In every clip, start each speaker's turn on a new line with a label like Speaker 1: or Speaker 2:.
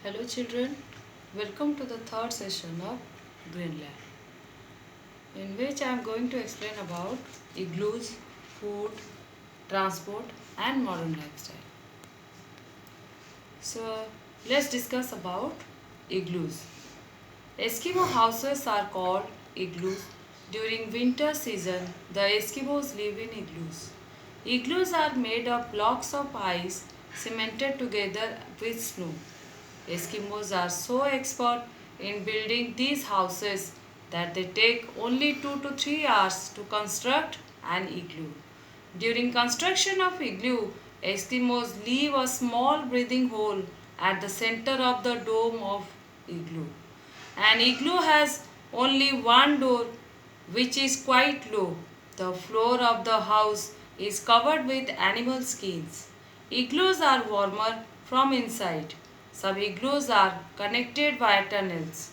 Speaker 1: Hello children, welcome to the third session of Greenland, in which I am going to explain about igloos, food, transport and modern lifestyle. So let's discuss about igloos. Eskimo houses are called igloos. During winter season, the Eskimos live in igloos. Igloos are made of blocks of ice cemented together with snow. Eskimos are so expert in building these houses that they take only 2 to 3 hours to construct an igloo. During construction of igloo, Eskimos leave a small breathing hole at the center of the dome of igloo. An igloo has only one door which is quite low. The floor of the house is covered with animal skins. Igloos are warmer from inside. Some igloos are connected by tunnels.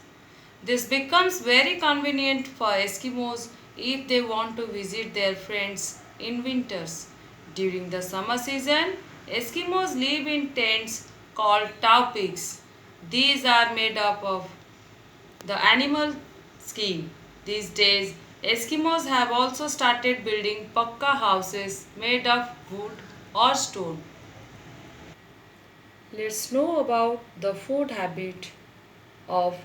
Speaker 1: This becomes very convenient for Eskimos if they want to visit their friends in winters. During the summer season, Eskimos live in tents called taupiks. These are made up of the animal skin. These days, Eskimos have also started building pakka houses made of wood or stone. Let's know about the food habit of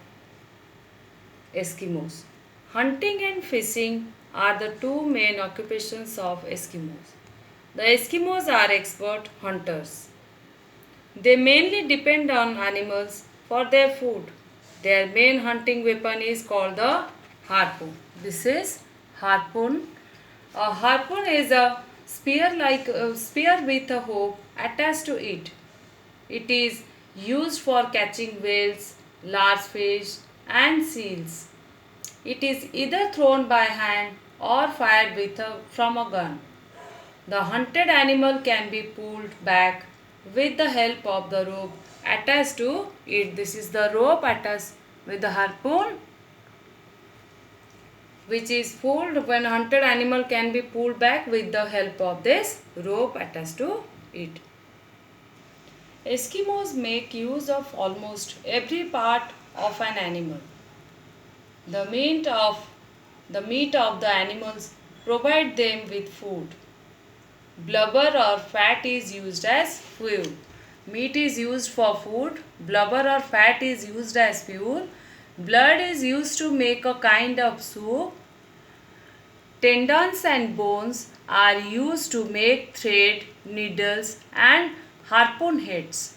Speaker 1: Eskimos. Hunting and fishing are the two main occupations of Eskimos. The Eskimos are expert hunters. They mainly depend on animals for their food. Their main hunting weapon is called the harpoon. This is harpoon. A harpoon is a spear with a hook attached to it. It is used for catching whales, large fish, and seals. It is either thrown by hand or fired from a gun. The hunted animal can be pulled back with the help of the rope attached to it. This is the rope attached with the harpoon, which is pulled when hunted animal can be pulled back with the help of this rope attached to it. Eskimos make use of almost every part of an animal. The meat of the animals provide them with food. Blubber or fat is used as fuel. Meat is used for food. Blubber or fat is used as fuel. Blood is used to make a kind of soup. Tendons and bones are used to make thread, needles and harpoon heads.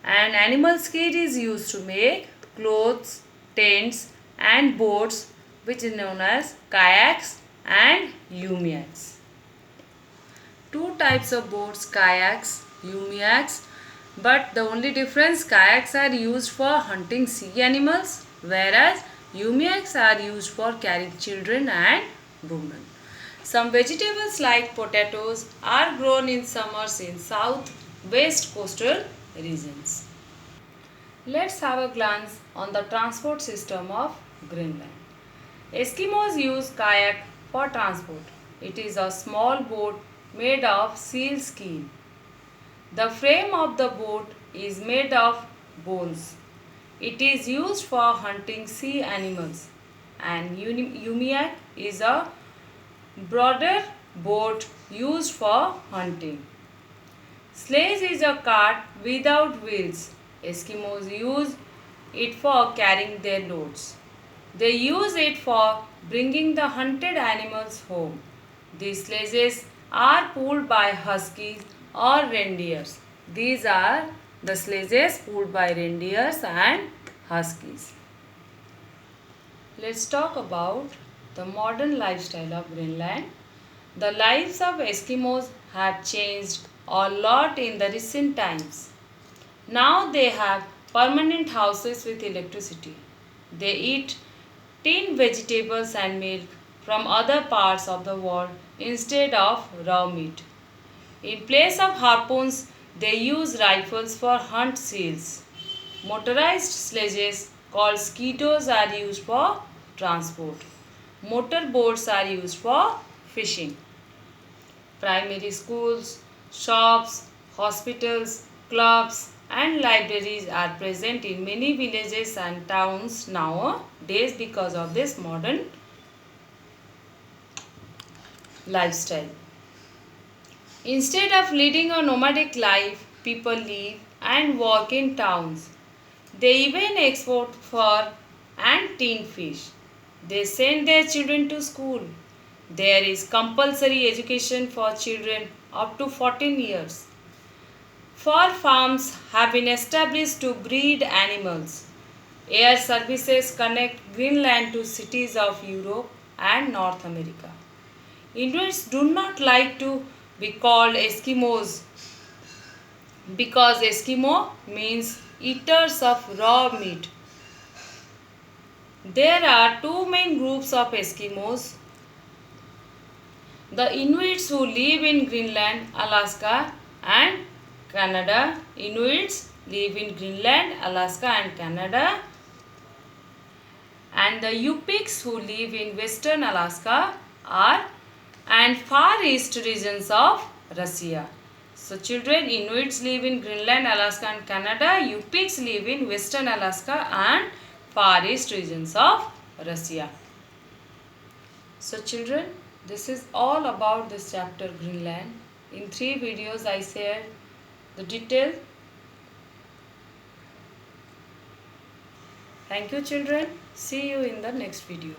Speaker 1: And animal skin is used to make clothes, tents and boats, which is known as kayaks and umiaks. Two types of boats, kayaks, umiaks, but the only difference, kayaks are used for hunting sea animals, whereas umiaks are used for carrying children and women. Some vegetables like potatoes are grown in summers in south-west coastal regions. Let's have a glance on the transport system of Greenland. Eskimos use kayak for transport. It is a small boat made of seal skin. The frame of the boat is made of bones. It is used for hunting sea animals. And Umiak is a broader boat used for hunting. Sledge is a cart without wheels. Eskimos use it for carrying their loads. They use it for bringing the hunted animals home. These sledges are pulled by huskies or reindeers. These are the sledges pulled by reindeers and huskies. Let's talk about the modern lifestyle of Greenland. The lives of Eskimos have changed a lot in the recent times. Now they have permanent houses with electricity. They eat tinned vegetables and milk from other parts of the world instead of raw meat. In place of harpoons, they use rifles for hunt seals. Motorized sledges called skidos are used for transport. Motor boats are used for fishing. Primary schools, shops, hospitals, clubs and libraries are present in many villages and towns nowadays because of this modern lifestyle. Instead of leading a nomadic life, people live and work in towns. They even export fur and tin fish. They send their children to school. There is compulsory education for children up to 14 years. Fur farms have been established to breed animals. Air services connect Greenland to cities of Europe and North America. Inuits do not like to be called Eskimos because Eskimo means eaters of raw meat. There are two main groups of Eskimos: the Inuits who live in Greenland, Alaska and Canada. Inuits live in Greenland, Alaska and Canada, and the Yupiks who live in western Alaska are and far east regions of Russia. So children, Inuits live in Greenland, Alaska and Canada. Yupiks live in western Alaska and far east regions of Russia. So children, this is all about this chapter Greenland. In 3 videos I shared the detail. Thank you children. See you in the next video.